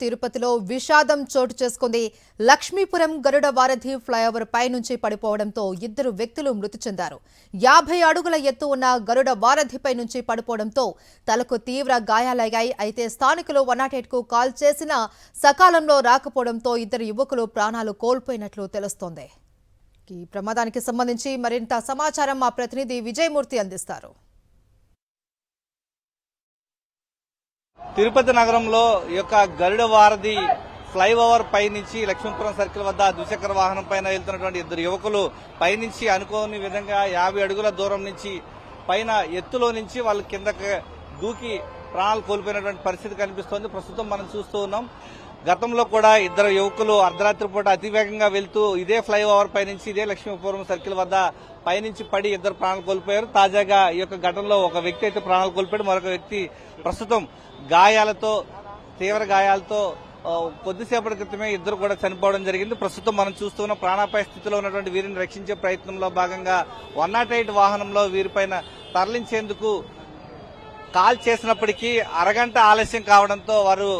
తిరుపతిలో విషాదం చోటు చేసుకుంది. లక్ష్మీపురం గరుడ వారధి ఫ్లైఓవర్ పై నుంచి పడిపోవడంతో ఇద్దరు వ్యక్తులు మృతి చెందారు. 50 అడుగుల ఎత్తు ఉన్న గరుడ వారధిపై నుంచి పడిపోవడంతో తలకు తీవ్ర గాయాలయ్యాయి. అయితే స్థానికులు 108కు కాల్ చేసినా సకాలంలో రాకపోవడంతో ఇద్దరు యువకులు ప్రాణాలు కోల్పోయినట్లు తెలుస్తోంది. ఈ ప్రమాదానికి సంబంధించి మరింత సమాచారం మా ప్రతినిధి విజయమూర్తి అందిస్తారు. తిరుపతి నగరంలో ఈ యొక్క గరుడ వారధి ఫ్లైఓవర్ పై నుంచి లక్ష్మీపురం సర్కిల్ వద్ద ద్విచక్ర వాహనం పైన వెళ్తున్నటువంటి ఇద్దరు యువకులు పైనుంచి అనుకోని విధంగా 50 అడుగుల దూరం నుంచి పైన ఎత్తులో నుంచి వాళ్ళు కిందకి దూకి ప్రాణాలు కోల్పోయినటువంటి పరిస్థితి కనిపిస్తోంది. ప్రస్తుతం మనం చూస్తూ ఉన్నాం. గతంలో కూడా ఇద్దరు యువకులు అర్ధరాత్రి పూట అతివేగంగా వెళ్తూ ఇదే ఫ్లైఓవర్ పై నుంచి ఇదే లక్ష్మీపురం సర్కిల్ వద్ద పైనుంచి పడి ఇద్దరు ప్రాణాలు కోల్పోయారు. తాజాగా ఈ యొక్క ఘటనలో ఒక వ్యక్తి అయితే ప్రాణాలు కోల్పోయాడు. మరొక వ్యక్తి ప్రస్తుతం తీవ్ర గాయాలతో కొద్దిసేపటి క్రితమే ఇద్దరు కూడా చనిపోవడం జరిగింది. ప్రస్తుతం మనం చూస్తున్న ప్రాణాపాయ స్థితిలో ఉన్నటువంటి వీరిని రక్షించే ప్రయత్నంలో భాగంగా 108 వాహనంలో వీరిపైన తరలించేందుకు కాల్ చేసినప్పటికీ అరగంట ఆలస్యం కావడంతో వారు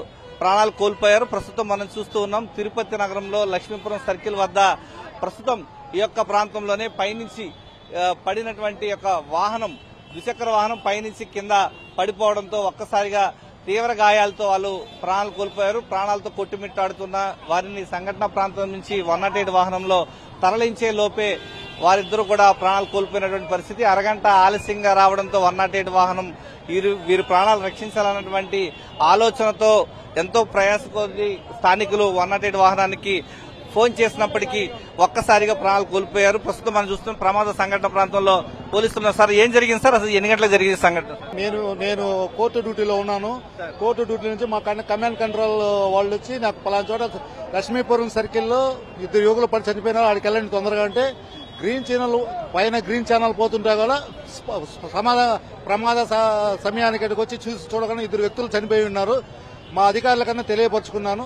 ప్రాణాలు కోల్పోయారు. ప్రస్తుతం మనం చూస్తూ ఉన్నాం తిరుపతి నగరంలో లక్ష్మీపురం సర్కిల్ వద్ద ప్రస్తుతం ఈ యొక్క ప్రాంతంలోనే పైనుంచి పడినటువంటి యొక్క వాహనం ద్విచక్ర వాహనం పైనుంచి కింద పడిపోవడంతో ఒక్కసారిగా తీవ్ర గాయాలతో వాళ్ళు ప్రాణాలు కోల్పోయారు. ప్రాణాలతో కొట్టుమిట్టాడుతున్న వారిని సంఘటన ప్రాంతం నుంచి 108 వాహనంలో తరలించే లోపే వారిద్దరూ కూడా ప్రాణాలు కోల్పోయినటువంటి పరిస్థితి. అరగంట ఆలస్యంగా రావడంతో 108 వాహనం వీరి ప్రాణాలు రక్షించాలన్నటువంటి ఆలోచనతో ఎంతో ప్రయాస కొద్ది స్థానికులు 108 వాహనానికి ఫోన్ చేసినప్పటికీ ఒక్కసారిగా ప్రాణాలు కోల్పోయారు. ప్రస్తుతం మనం చూస్తున్న ప్రమాద సంఘటన ప్రాంతంలో పోలీసులు ఉన్నారు. సార్, ఏం జరిగింది సార్? అసలు ఎన్ని గంటలకు జరిగింది సంఘటన? నేను కోర్టు డ్యూటీలో ఉన్నాను. కోర్టు డ్యూటీ నుంచి మా కమాండ్ కంట్రోల్ వాళ్ళు వచ్చి నాకు పలానా చోట లక్ష్మీపురం సర్కిల్లో ఇద్దరు యువకులు పడి చనిపోయినారు, ఆడికి వెళ్ళండి తొందరగా అంటే గ్రీన్ ఛానల్ పోతుంటే కూడా ప్రమాద సమయానికి వచ్చి చూడగానే ఇద్దరు వ్యక్తులు చనిపోయి ఉన్నారు. మా అధికారుల కన్నా తెలియపరుచుకున్నాను.